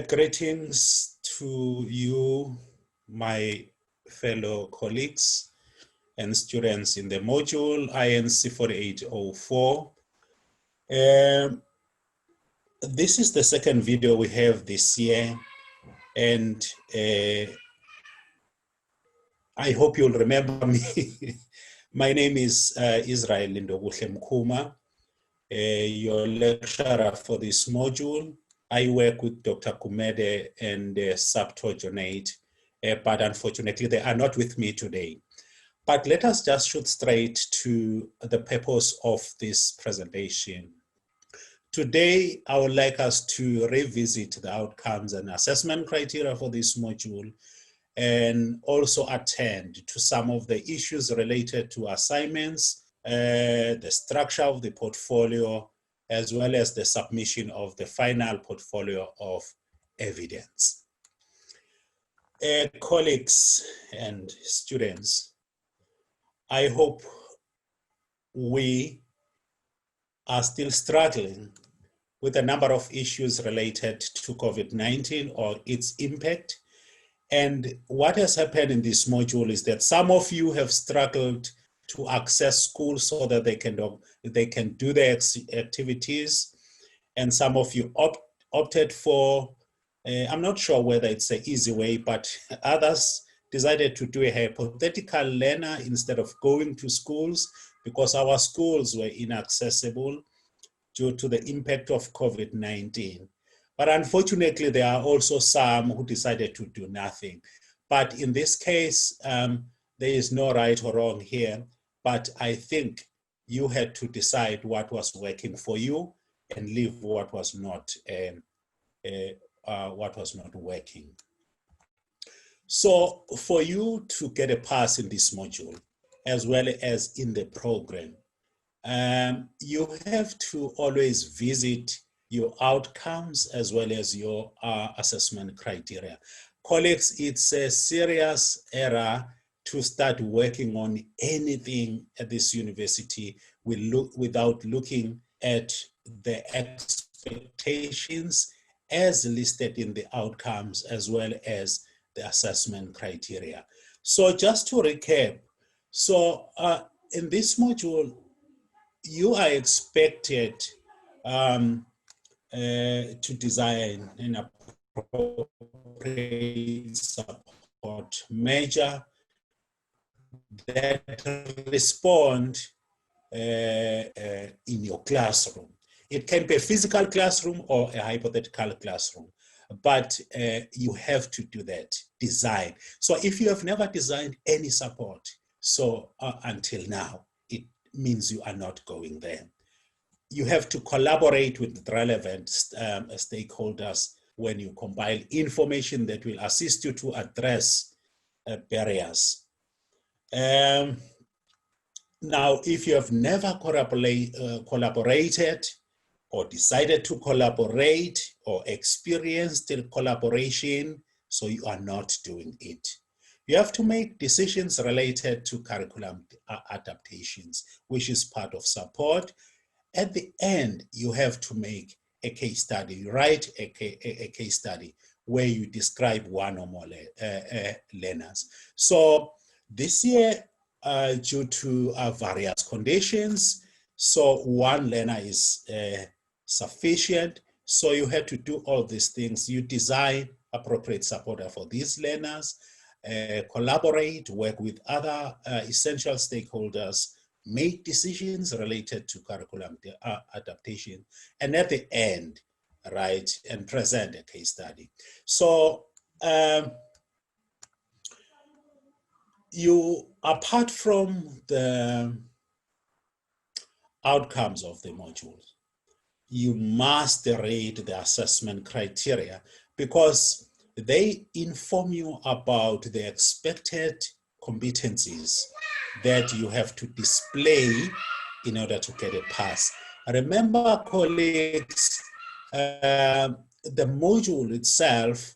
Greetings to you, my fellow colleagues and students in the module INC4804. This is the second video we have this year, and I hope you'll remember me. My name is IL Mkhuma, your lecturer for this module. I work with Dr. Kumede and Saptojonate, but unfortunately they are not with me today. But let us just shoot straight to the purpose of this presentation. Today, I would like us to revisit the outcomes and assessment criteria for this module, and also attend to some of the issues related to assignments, the structure of the portfolio, as well as the submission of the final portfolio of evidence. Colleagues and students, I hope we are still struggling with a number of issues related to COVID-19 or its impact. And what has happened in this module is that some of you have struggled to access school so that they can do their activities, and some of you opted for, I'm not sure whether it's an easy way, but others decided to do a hypothetical learner instead of going to schools because our schools were inaccessible due to the impact of COVID-19. But unfortunately, there are also some who decided to do nothing. But in this case, there is no right or wrong here, but I think you had to decide what was working for you and leave what was not working. So for you to get a pass in this module, as well as in the program, you have to always visit your outcomes as well as your assessment criteria. Colleagues, it's a serious error to start working on anything at this university without looking at the expectations as listed in the outcomes as well as the assessment criteria. So just to recap, so in this module, you are expected to design an appropriate support measure that respond in your classroom. It can be a physical classroom or a hypothetical classroom, but you have to do that, design. So if you have never designed any support, so until now, it means you are not going there. You have to collaborate with relevant stakeholders when you compile information that will assist you to address barriers. Now, if you have never collaborated or decided to collaborate or experienced collaboration, so you are not doing it. You have to make decisions related to curriculum adaptations, which is part of support. At the end, you have to make a case study. You write a case study where you describe one or more learners. So this year, due to various conditions, so one learner is sufficient. So you have to do all these things. You design appropriate support for these learners, collaborate, work with other essential stakeholders, make decisions related to curriculum adaptation, and at the end, write and present a case study. So you, apart from the outcomes of the modules, you must read the assessment criteria because they inform you about the expected competencies that you have to display in order to get a pass. Remember, colleagues, the module itself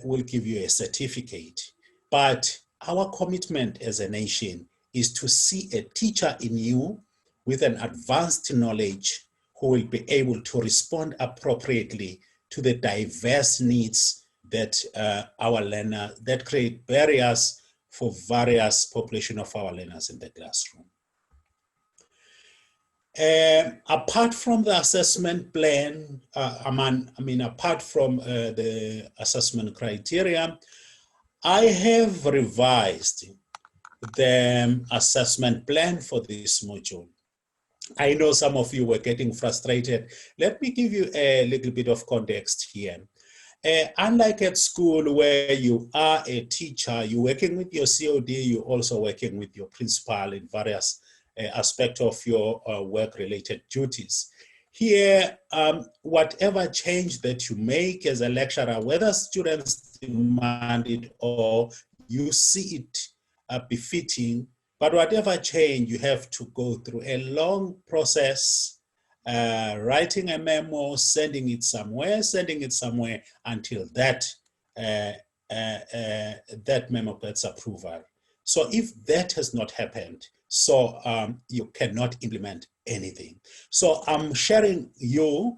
will give you a certificate, but our commitment as a nation is to see a teacher in you with an advanced knowledge who will be able to respond appropriately to the diverse needs that our learner, that create barriers for various population of our learners in the classroom. Apart from the assessment plan, apart from the assessment criteria, I have revised the assessment plan for this module. I know some of you were getting frustrated. Let me give you a little bit of context here. Unlike at school where you are a teacher, you're working with your COD, you're also working with your principal in various aspects of your work-related duties. Here, whatever change that you make as a lecturer, whether students demand it or you see it befitting, but whatever change, you have to go through a long process, writing a memo, sending it somewhere until that memo gets approval. So if that has not happened, you cannot implement anything. So I'm sharing you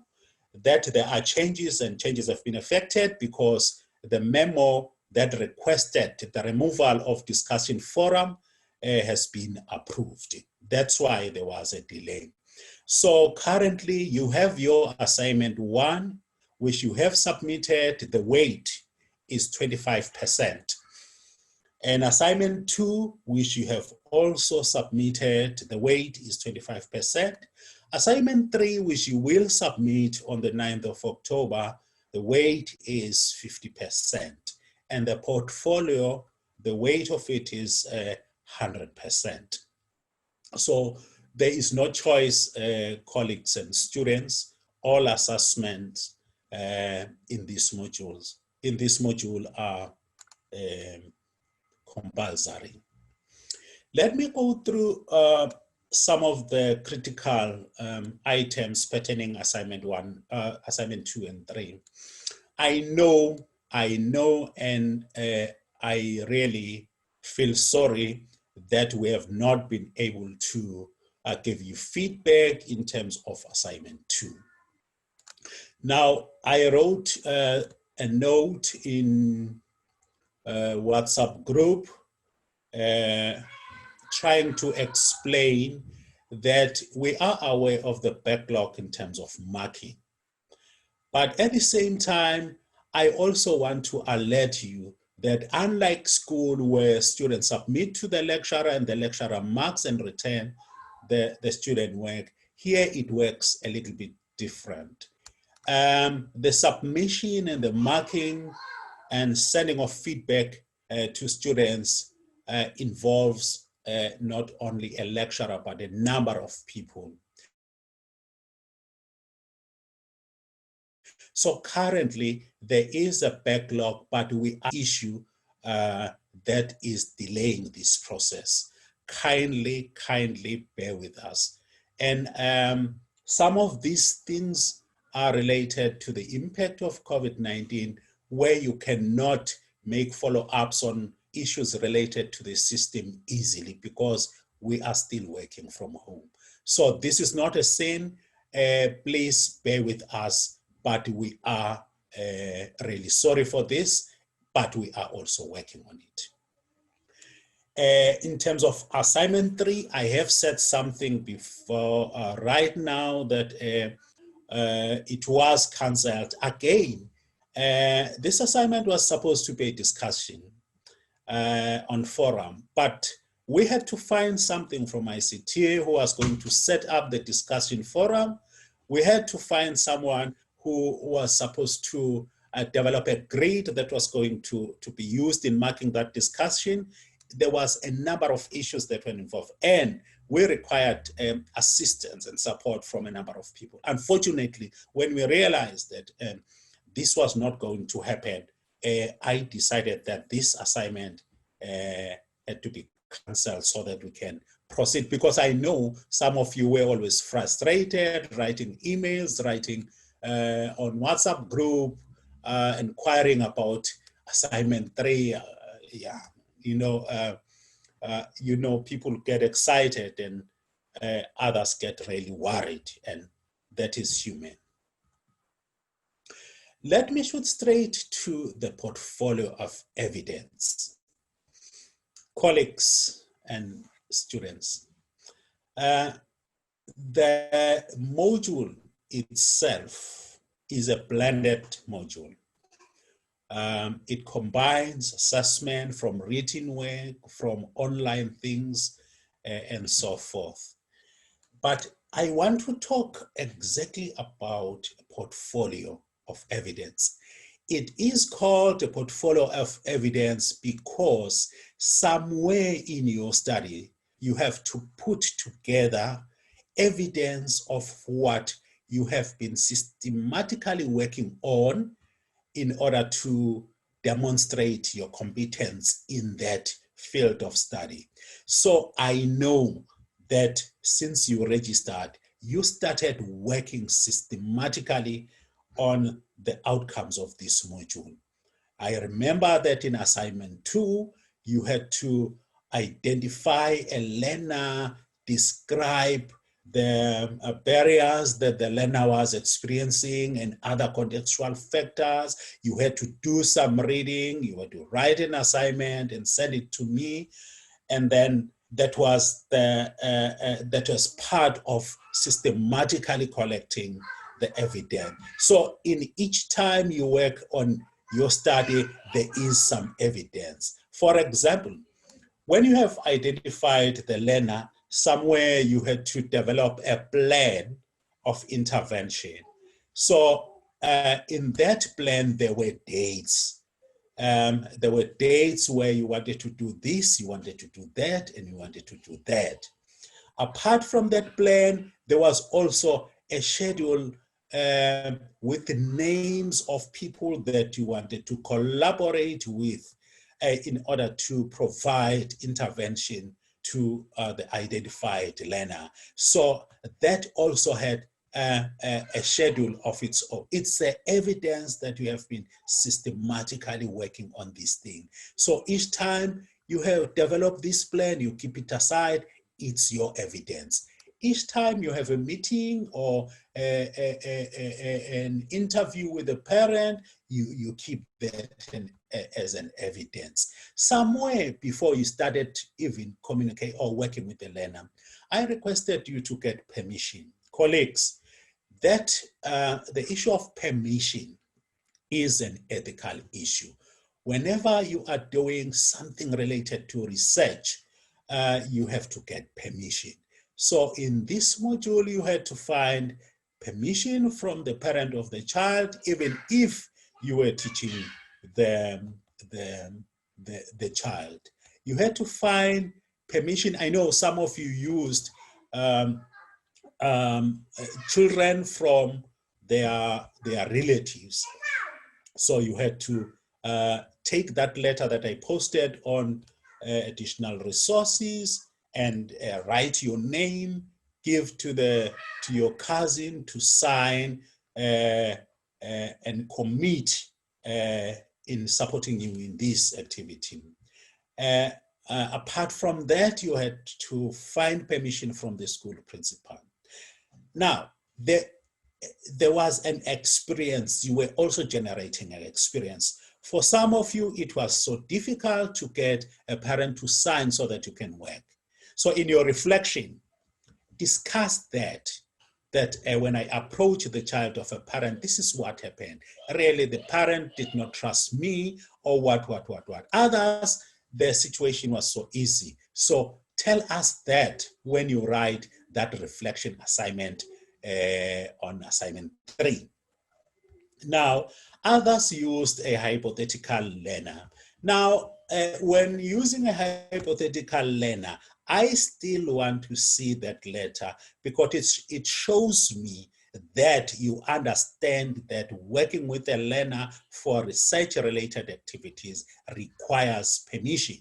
that there are changes, and changes have been affected because the memo that requested the removal of discussion forum has been approved. That's why there was a delay. So currently you have your assignment 1, which you have submitted. The weight is 25%. And assignment 2, which you have also submitted, the weight is 25%. Assignment 3, which you will submit on the 9th of October, the weight is 50%. And the portfolio, the weight of it is 100%. So there is no choice, colleagues and students. All assessments in this module are compulsory. Let me go through some of the critical items pertaining assignment 1, assignment 2 and 3. I know, and I really feel sorry that we have not been able to give you feedback in terms of assignment 2. Now, I wrote a note in WhatsApp group trying to explain that we are aware of the backlog in terms of marking. But at the same time, I also want to alert you that unlike school where students submit to the lecturer and the lecturer marks and return the student work, here it works a little bit different. The submission and the marking and sending of feedback to students involves not only a lecturer, but a number of people. So currently there is a backlog, but we have an issue that is delaying this process. Kindly bear with us. And some of these things are related to the impact of COVID-19, where you cannot make follow-ups on issues related to the system easily because we are still working from home. So this is not a sin. Please bear with us, but we are really sorry for this, but we are also working on it. In terms of assignment 3, I have said something before right now that it was cancelled again. This assignment was supposed to be a discussion on forum, but we had to find something from ICT who was going to set up the discussion forum. We had to find someone who was supposed to develop a grid that was going to be used in marking that discussion. There was a number of issues that were involved, and we required assistance and support from a number of people. Unfortunately, when we realized that this was not going to happen, I decided that this assignment had to be cancelled so that we can proceed, because I know some of you were always frustrated, writing emails, writing on WhatsApp group, inquiring about assignment 3. People get excited and others get really worried, and that is human. Let me shoot straight to the portfolio of evidence. Colleagues and students, the module itself is a blended module. It combines assessment from written work, from online things, and so forth. But I want to talk exactly about a portfolio of evidence. It is called a portfolio of evidence because somewhere in your study, you have to put together evidence of what you have been systematically working on in order to demonstrate your competence in that field of study. So I know that since you registered, you started working systematically on the outcomes of this module. I remember that in assignment 2, you had to identify a learner, describe the barriers that the learner was experiencing and other contextual factors. You had to do some reading, you had to write an assignment and send it to me. And then that was part of systematically collecting the evidence. So in each time you work on your study, there is some evidence. For example, when you have identified the learner, somewhere you had to develop a plan of intervention. So in that plan, there were dates. There were dates where you wanted to do this, you wanted to do that, and you wanted to do that. Apart from that plan, there was also a schedule with the names of people that you wanted to collaborate with in order to provide intervention to the identified learner. So that also had a schedule of its own. It's the evidence that you have been systematically working on this thing. So each time you have developed this plan, you keep it aside, it's your evidence. Each time you have a meeting or an interview with a parent, you keep that as an evidence. Somewhere before you started even communicate or working with the learner, I requested you to get permission. Colleagues, that the issue of permission is an ethical issue. Whenever you are doing something related to research, you have to get permission. So in this module, you had to find permission from the parent of the child, even if you were teaching the child. You had to find permission. I know some of you used children from their relatives. So you had to take that letter that I posted on additional resources and write your name, give to your cousin to sign and commit in supporting you in this activity. Apart from that, you had to find permission from the school principal. Now, there was an experience. You were also generating an experience. For some of you, it was so difficult to get a parent to sign so that you can work. So in your reflection, discuss that when I approach the child of a parent, this is what happened. Really, the parent did not trust me or what. Others, their situation was so easy. So tell us that when you write that reflection assignment on assignment 3. Now, others used a hypothetical learner. Now, when using a hypothetical learner, I still want to see that letter because it shows me that you understand that working with a learner for research-related activities requires permission.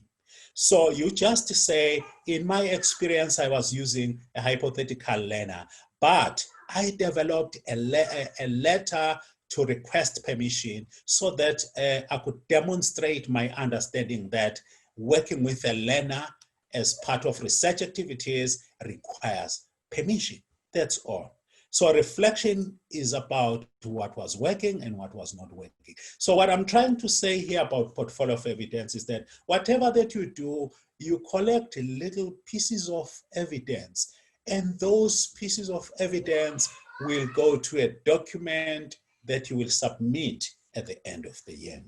So you just say, in my experience, I was using a hypothetical learner, but I developed a letter to request permission so that I could demonstrate my understanding that working with a learner as part of research activities requires permission. That's all. So reflection is about what was working and what was not working. So what I'm trying to say here about portfolio of evidence is that whatever that you do, you collect little pieces of evidence, and those pieces of evidence will go to a document that you will submit at the end of the year.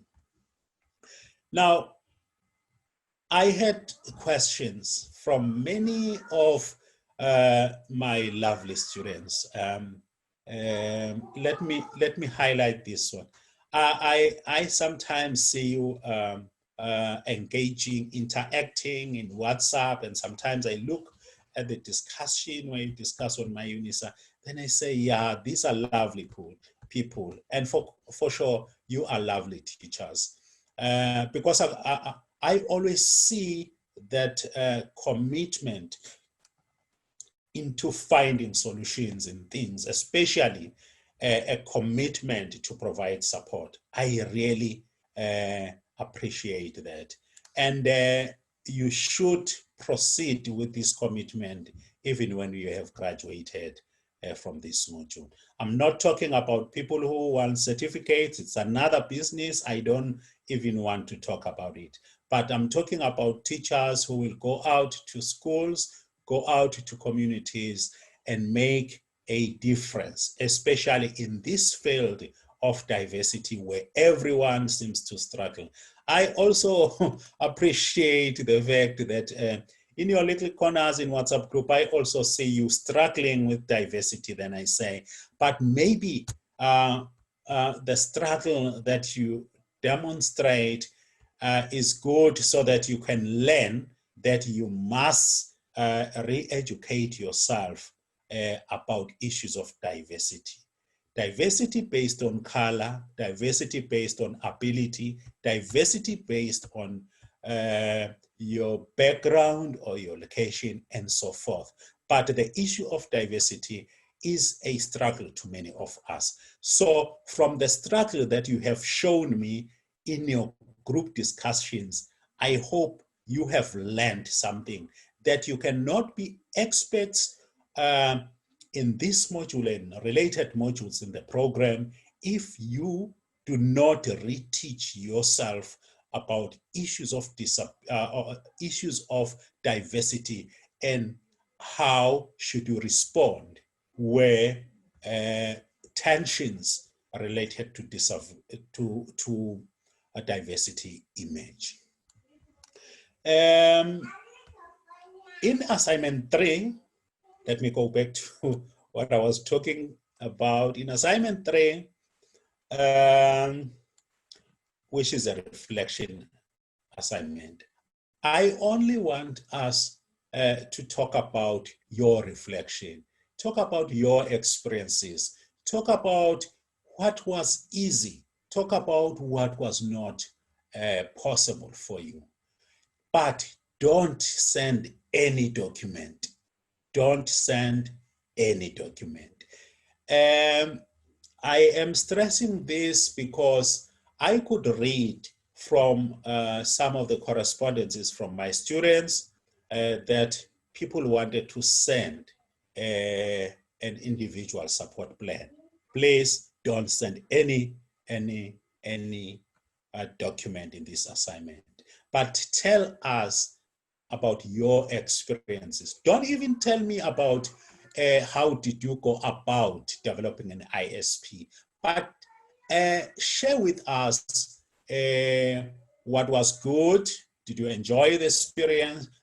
Now, I had questions from many of my lovely students. Let me highlight this one. I sometimes see you engaging, interacting in WhatsApp, and sometimes I look at the discussion when you discuss on my UNISA. Then I say, yeah, these are lovely people, and for sure you are lovely teachers, because I always see that commitment into finding solutions in things, especially a commitment to provide support. I really appreciate that. And you should proceed with this commitment even when you have graduated from this module. I'm not talking about people who want certificates. It's another business. I don't even want to talk about it. But I'm talking about teachers who will go out to schools, go out to communities, and make a difference, especially in this field of diversity where everyone seems to struggle. I also appreciate the fact that in your little corners in WhatsApp group, I also see you struggling with diversity. Then I say, but maybe the struggle that you demonstrate is good so that you can learn that you must re-educate yourself about issues of diversity. Diversity based on color, diversity based on ability, diversity based on your background or your location, and so forth. But the issue of diversity is a struggle to many of us. So from the struggle that you have shown me in your group discussions, I hope you have learned something, that you cannot be experts in this module and related modules in the program if you do not reteach yourself about issues of diversity, and how should you respond where tensions related to a diversity emerge. In assignment 3, let me go back to what I was talking about. In assignment 3, which is a reflection assignment, I only want us to talk about your reflection, talk about your experiences, talk about what was easy, talk about what was not possible for you. But don't send any document. Don't send any document. I am stressing this because I could read from some of the correspondences from my students that people wanted to send an individual support plan. Please don't send any document in this assignment, but tell us about your experiences. Don't even tell me about how did you go about developing an ISP, but share with us what was good. Did you enjoy the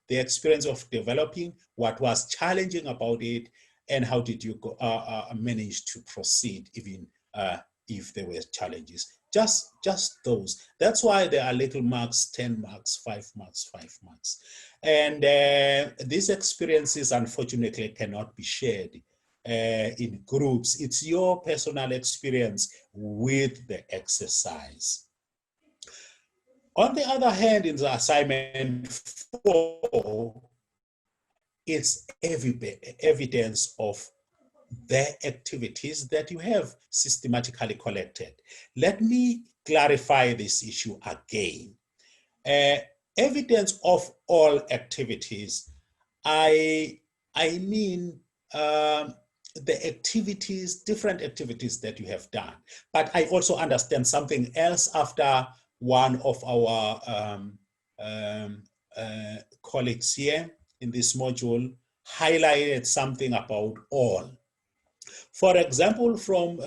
experience of developing? What was challenging about it? And how did you manage to proceed even if there were challenges? Just those. That's why there are little marks, 10 marks, 5 marks, 5 marks. And these experiences, unfortunately, cannot be shared in groups. It's your personal experience with the exercise. On the other hand, in the assignment 4, it's evidence of the activities that you have systematically collected. Let me clarify this issue again. Evidence of all activities, I mean the activities, different activities that you have done. But I also understand something else after one of our colleagues here in this module highlighted something about all. For example, from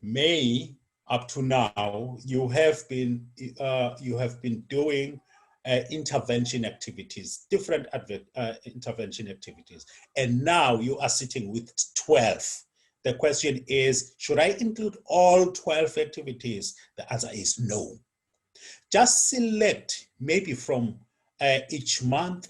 May up to now, you have been doing intervention activities, different intervention activities, and now you are sitting with 12. The question is, should I include all 12 activities? The answer is no. Just select maybe from each month,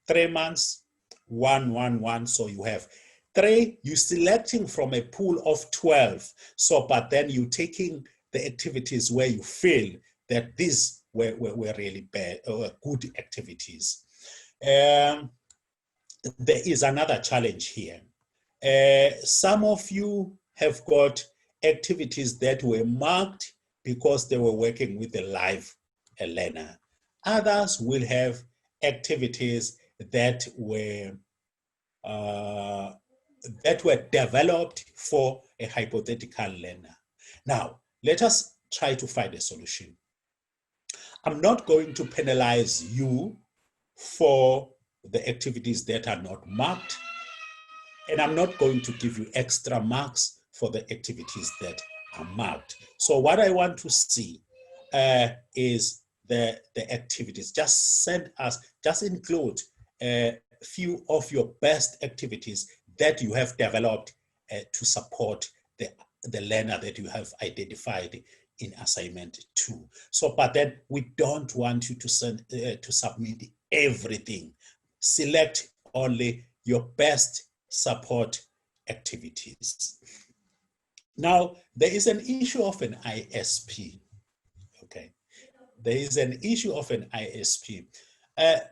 3 months, 1, 1, 1. So you have 3, you're selecting from a pool of 12. So, but then you're taking the activities where you feel that these were really bad or good activities. There is another challenge here. Some of you have got activities that were marked because they were working with a live learner. Others will have activities that were developed for a hypothetical learner. Now, let us try to find a solution. I'm not going to penalize you for the activities that are not marked, and I'm not going to give you extra marks for the activities that are marked. So what I want to see is the activities. Just include a few of your best activities that you have developed to support the learner that you have identified in assignment 2. So, but then we don't want you to submit everything. Select only your best support activities. Now, there is an issue of an ISP. Okay, there is an issue of an ISP.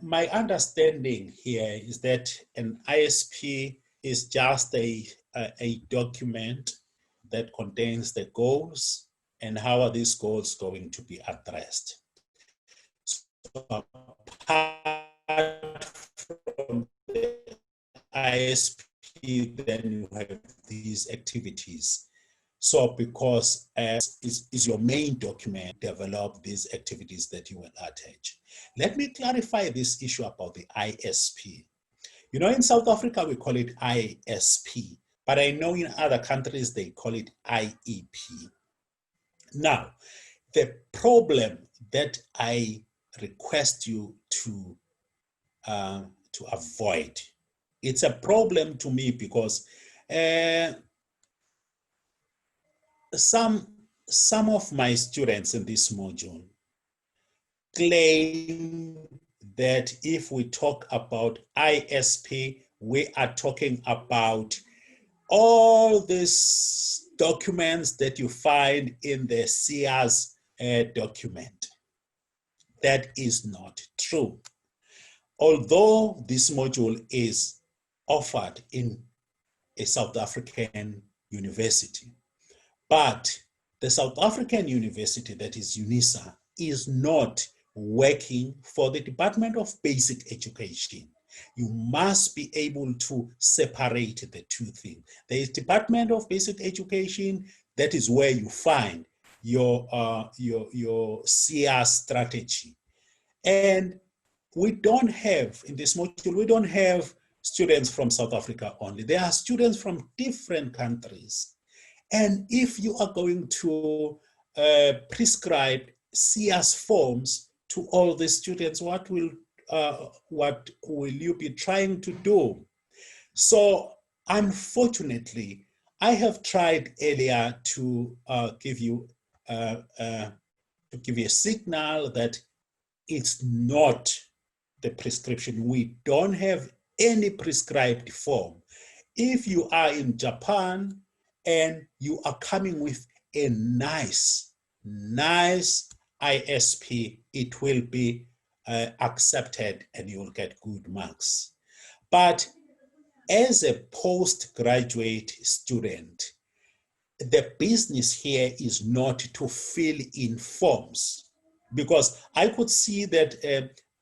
My understanding here is that an ISP is just a document that contains the goals and how are these goals going to be addressed. So apart from the ISP, then you have these activities. So because is your main document, develop these activities that you will attach. Let me clarify this issue about the ISP. You know, in South Africa, we call it ISP, but I know in other countries, they call it IEP. Now, the problem that I request you to avoid, it's a problem to me because some of my students in this module claim that if we talk about ISP, we are talking about all these documents that you find in the SIAS document. That is not true. Although this module is offered in a South African university, but the South African university, that is UNISA, is not working for the Department of Basic Education. You must be able to separate the two things. There is Department of Basic Education, that is where you find your SIAS strategy. And we don't have, in this module, we don't have students from South Africa only. There are students from different countries. And if you are going to prescribe SIAS forms to all the students, what will you be trying to do? So unfortunately, I have tried earlier to give you a signal that it's not the prescription. We don't have any prescribed form. If you are in Japan and you are coming with a nice ISP, it will be accepted and you will get good marks. But as a postgraduate student, the business here is not to fill in forms, because I could see that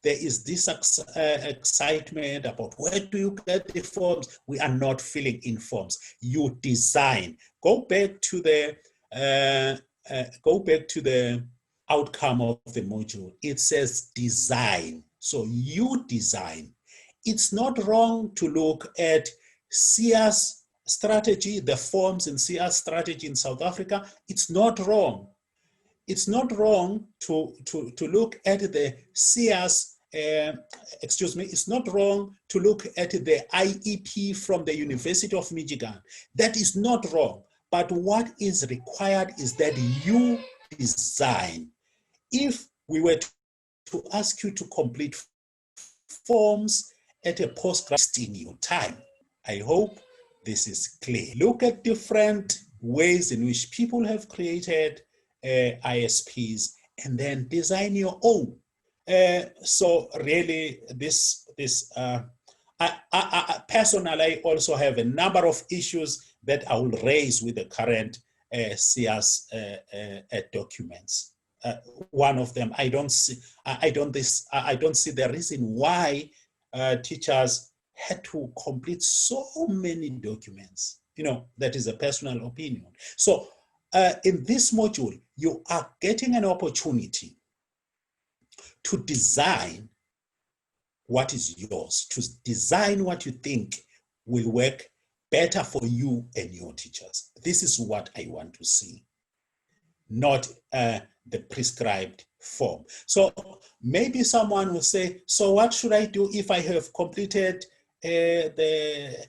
there is this excitement about where do you get the forms. We are not filling in forms. You design. Go back to the outcome of the module. It says design. So you design. It's not wrong to look at SIA's strategy, the forms in SIA's strategy in South Africa. It's not wrong. It's not wrong to look at the SIA's, it's not wrong to look at the IEP from the University of Michigan. That is not wrong. But what is required is that you design. If we were to ask you to complete forms at a post-graduate time, I hope this is clear. Look at different ways in which people have created ISPs and then design your own. So really, I personally also have a number of issues that I will raise with the current SIAS documents. One of them, I don't see the reason why teachers had to complete so many documents. That is a personal opinion. So in this module, you are getting an opportunity to design what is yours, to design what you think will work better for you and your teachers. This is what I want to see, not the prescribed form. So maybe someone will say, so what should I do if I have completed the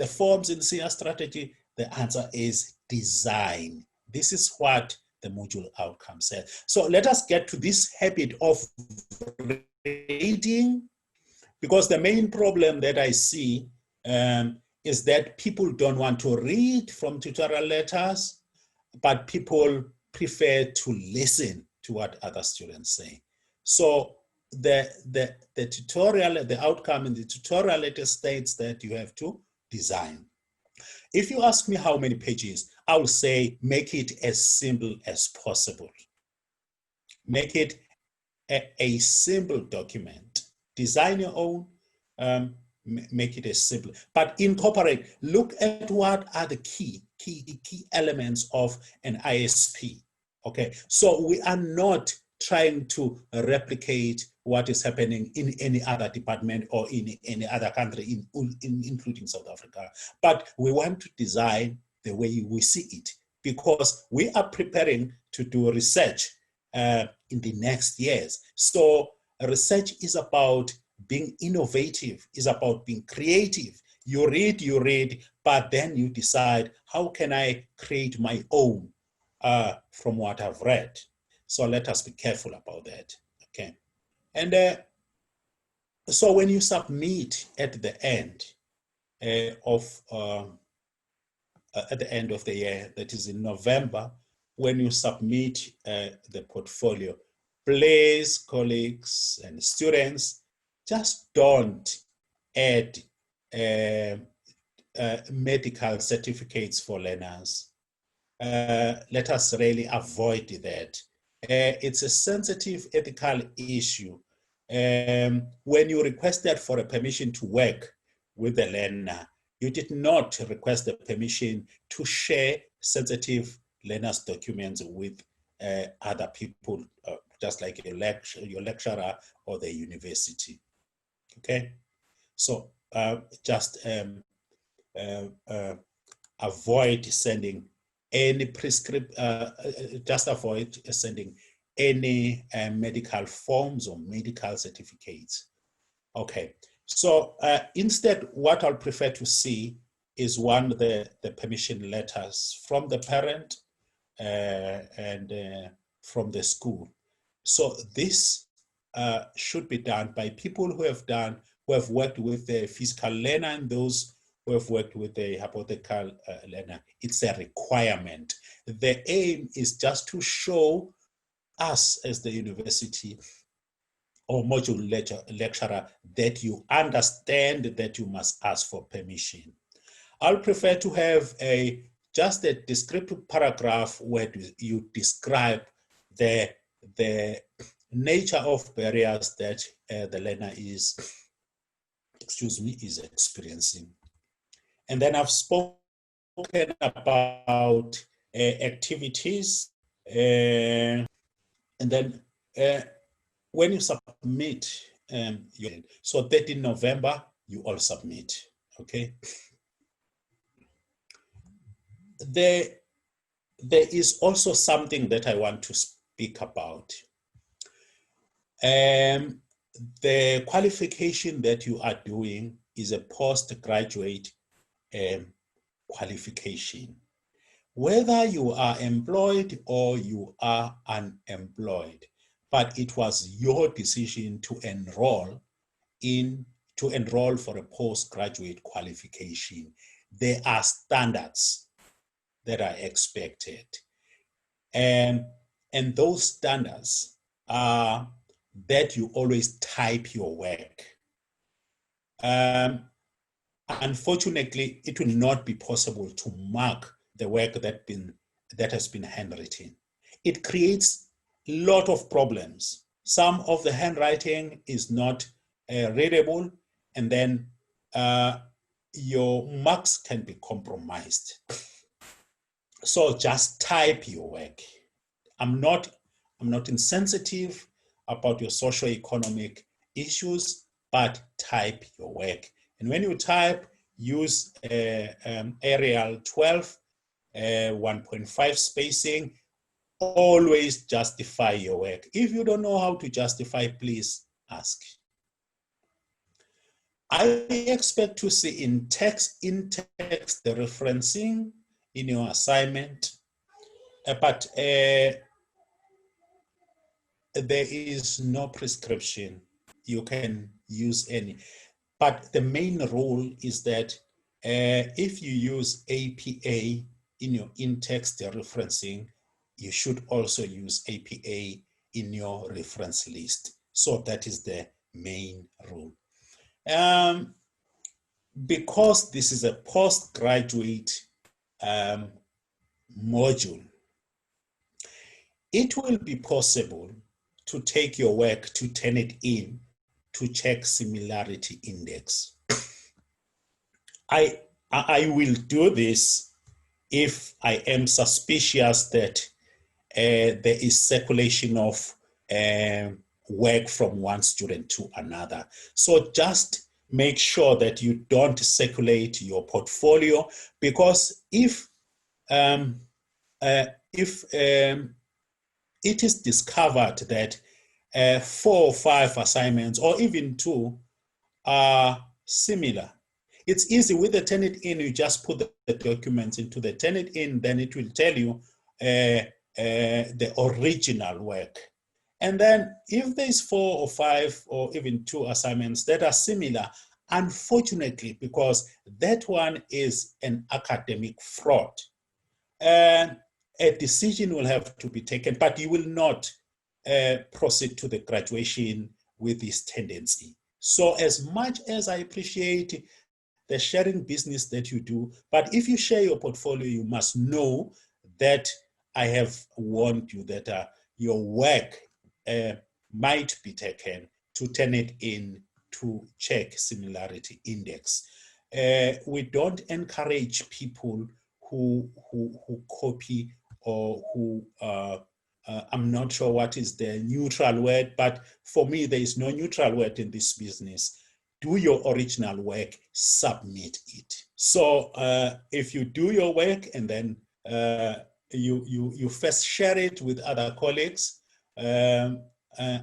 forms in SIAS strategy? The answer is design. This is what the module outcome says. So let us get to this habit of reading, because the main problem that I see is that people don't want to read from tutorial letters, but people prefer to listen to what other students say. So the outcome in the tutorial letter states that you have to design. If you ask me how many pages, I will say make it as simple as possible. Make it a simple document. Design your own, make it as simple, but incorporate. Look at what are the key elements of an ISP. Okay, so we are not trying to replicate what is happening in any other department or in any other country, including South Africa. But we want to design the way we see it, because we are preparing to do research in the next years. So research is about being innovative, is about being creative. You read, but then you decide, how can I create my own from what I've read? So let us be careful about that, okay? And so when you submit at the end of the year, that is in November, when you submit the portfolio, please, colleagues and students, just don't add medical certificates for learners. Let us really avoid that. It's a sensitive ethical issue. When you requested for a permission to work with the learner, you did not request the permission to share sensitive learners' documents with other people, just like your lecturer or the university. Okay, so just avoid sending any avoid sending any medical forms or medical certificates. Okay, so instead, what I'll prefer to see is the permission letters from the parent and from the school. So this should be done by people who have worked with the physical learner and those who have worked with the hypothetical learner. It's a requirement. The aim is just to show us as the university or module lecturer that you understand that you must ask for permission. I'll prefer to have just a descriptive paragraph where you describe the nature of barriers that the learner is experiencing. And then I've spoken about activities, and then when you submit, so 13 November, you all submit, okay? There is also something that I want to speak about. The qualification that you are doing is a postgraduate qualification. Whether you are employed or you are unemployed, but it was your decision to enroll for a postgraduate qualification. There are standards that are expected. And those standards are that you always type your work. Unfortunately, it will not be possible to mark the work that has been handwritten. It creates a lot of problems. Some of the handwriting is not readable, and then your marks can be compromised. So just type your work. I'm not insensitive about your socio-economic issues, but type your work. And when you type, use Arial 12, 1.5 spacing. Always justify your work. If you don't know how to justify, please ask. I expect to see in text the referencing in your assignment, but there is no prescription. You can use any. But the main rule is that if you use APA in your in-text referencing, you should also use APA in your reference list. So that is the main rule. Because this is a postgraduate module, it will be possible to take your work to turn it in to check similarity index. I will do this if I am suspicious that there is circulation of work from one student to another. So just make sure that you don't circulate your portfolio, because if it is discovered that 4 or 5 assignments or even 2 are similar, it's easy with the Turnitin. You just put the documents into the Turnitin, then it will tell you the original work. And then if there's 4 or 5 or even 2 assignments that are similar, unfortunately, because that one is an academic fraud, a decision will have to be taken, but you will not proceed to the graduation with this tendency. So as much as I appreciate the sharing business that you do, but if you share your portfolio, you must know that I have warned you that your work might be taken to turn it in to check similarity index. We don't encourage people who copy or who I'm not sure what is the neutral word, but for me, there is no neutral word in this business. Do your original work, submit it. So if you do your work and then you first share it with other colleagues,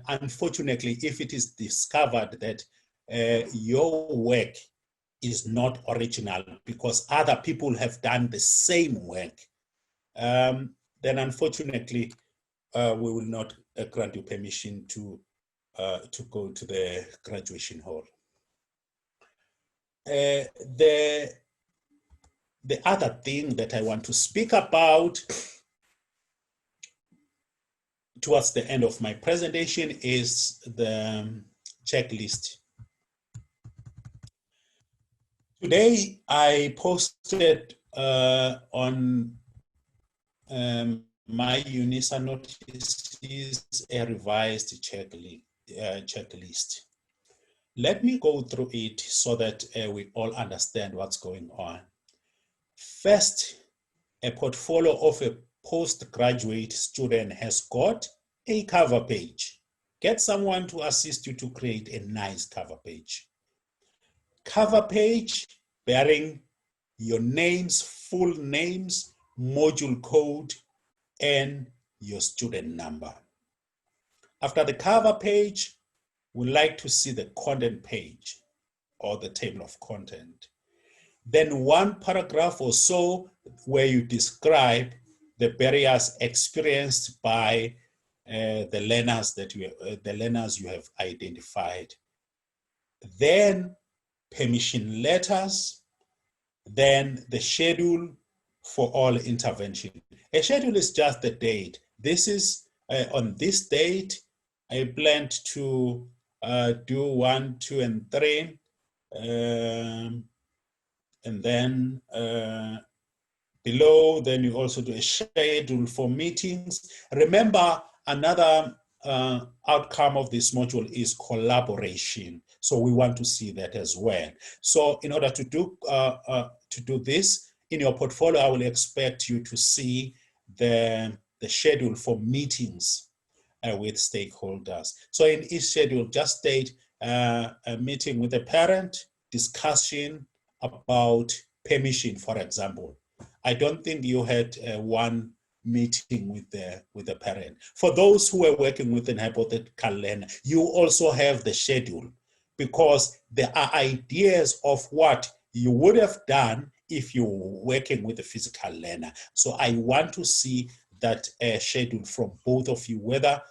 unfortunately, if it is discovered that your work is not original because other people have done the same work, then unfortunately, we will not grant you permission to go to the graduation hall. The other thing that I want to speak about towards the end of my presentation is the checklist. Today, I posted on my UNISA notice is a revised checklist. Let me go through it so that we all understand what's going on. First, a portfolio of a postgraduate student has got a cover page. Get someone to assist you to create a nice cover page. Cover page bearing your names, full names, module code, and your student number. After the cover page, we like to see the content page or the table of content. Then one paragraph or so where you describe the barriers experienced by the learners you have identified. Then permission letters, then the schedule for all intervention. A schedule is just the date. This is on this date, I planned to do 1, 2, and 3. And then below, then you also do a schedule for meetings. Remember, another outcome of this module is collaboration. So we want to see that as well. So in order to do this in your portfolio, I will expect you to see the schedule for meetings with stakeholders. So in each schedule, just state a meeting with a parent, discussion about permission, for example. I don't think you had one meeting with the parent. For those who are working with an hypothetical learner, you also have the schedule, because there are ideas of what you would have done if you were working with a physical learner. So I want to see that schedule from both of you, whether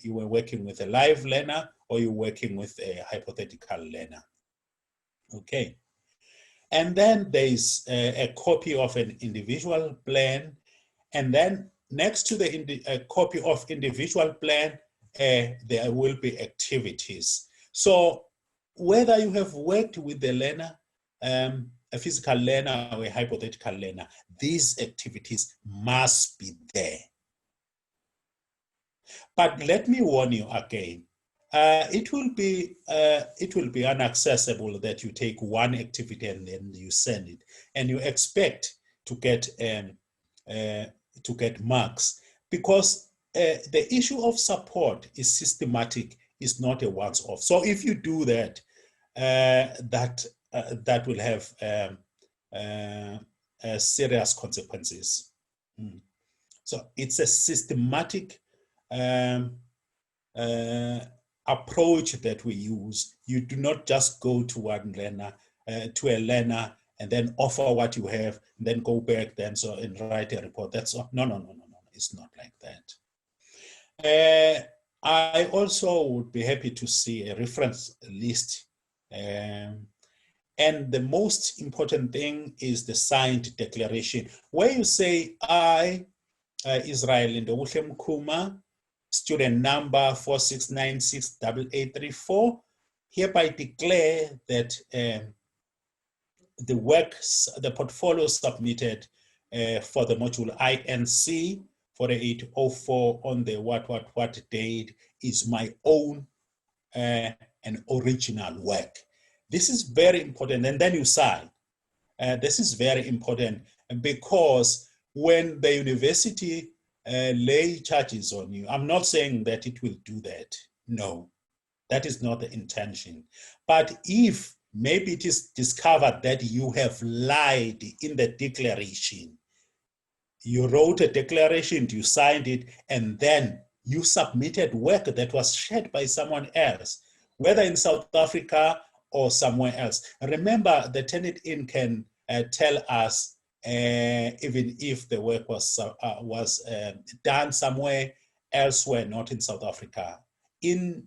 you were working with a live learner or you're working with a hypothetical learner. Okay. And then there's a copy of an individual plan. And then next to the copy of individual plan, there will be activities. So whether you have worked with the learner, a physical learner or a hypothetical learner, these activities must be there. But let me warn you again. It will be inaccessible that you take one activity and then you send it, and you expect to get marks, because the issue of support is systematic, is not a once-off. So if you do that, that will have serious consequences. So it's a systematic approach that we use. You do not just go to one learner, to a learner, and then offer what you have, and then go back then and write a report. That's no. It's not like that. I also would be happy to see a reference list. And the most important thing is the signed declaration, where you say, I, Israel IL Mkhuma, student number 46968834, hereby declare that the portfolio submitted for the module INC4804 on the what date is my own and original work. This is very important, and then you sign. This is very important because when the university lay charges on you, I'm not saying that it will do that. No, that is not the intention. But if maybe it is discovered that you have lied in the declaration, you wrote a declaration, you signed it, and then you submitted work that was shared by someone else, whether in South Africa or somewhere else. Remember, the Turnitin can tell us even if the work was done somewhere elsewhere, not in South Africa. In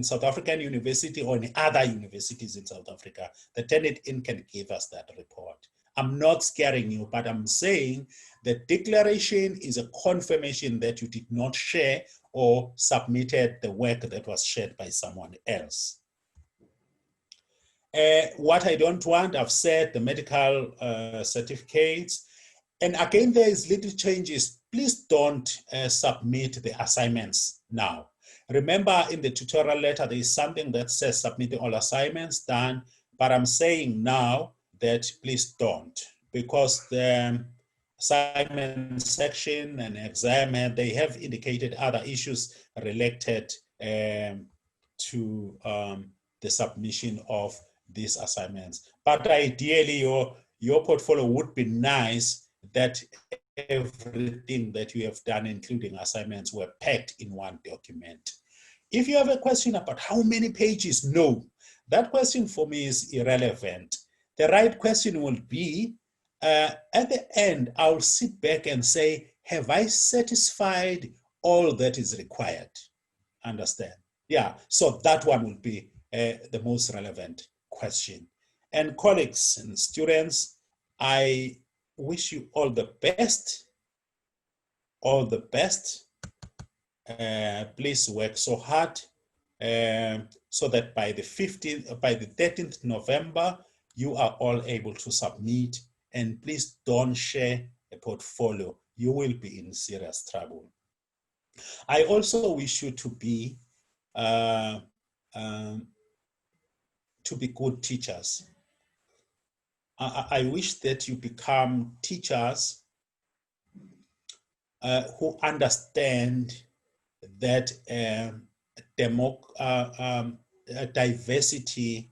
South African University or in other universities in South Africa, the Turnitin can give us that report. I'm not scaring you, but I'm saying the declaration is a confirmation that you did not share or submitted the work that was shared by someone else. What I don't want, I've said, the medical certificates. And again, there is little changes please don't submit the assignments now. Remember, in the tutorial letter, there is something that says submitting all assignments done, but I'm saying now that please don't, because the assignment section and exam, they have indicated other issues related to the submission of these assignments. But ideally, your portfolio would be nice that everything that you have done, including assignments, were packed in one document. If you have a question about how many pages, no, that question for me is irrelevant. The right question will be, at the end, I'll sit back and say, have I satisfied all that is required? Understand? Yeah, so that one will be the most relevant question. And colleagues and students, I wish you all the best. All the best. Please work so hard so that by the 13th November, you are all able to submit. And please don't share a portfolio. You will be in serious trouble. I also wish you to be good teachers. I wish that you become teachers who understand that diversity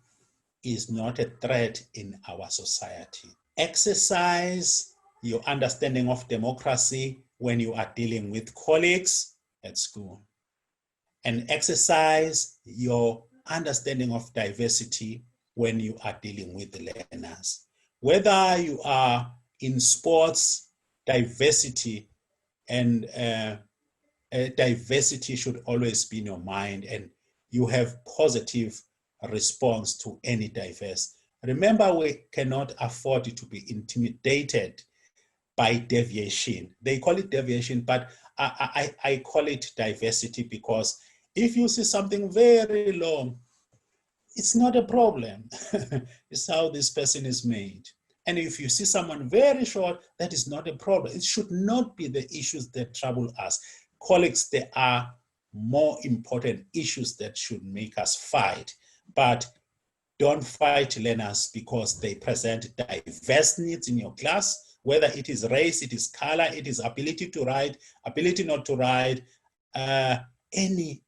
is not a threat in our society. Exercise your understanding of democracy when you are dealing with colleagues at school. And exercise your understanding of diversity when you are dealing with the learners. Whether you are in sports, diversity and diversity should always be in your mind, and you have positive response to any diverse. Remember, we cannot afford to be intimidated by deviation. They call it deviation, but I call it diversity, because if you see something very long, it's not a problem. It's how this person is made. And if you see someone very short, that is not a problem. It should not be the issues that trouble us. Colleagues, there are more important issues that should make us fight. But don't fight learners because they present diverse needs in your class, whether it is race, it is color, it is ability to write, ability not to write, any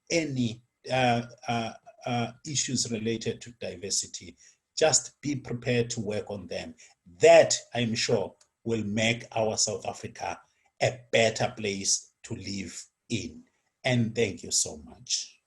issues related to diversity. Just be prepared to work on them. That, I'm sure, will make our South Africa a better place to live in. And thank you so much.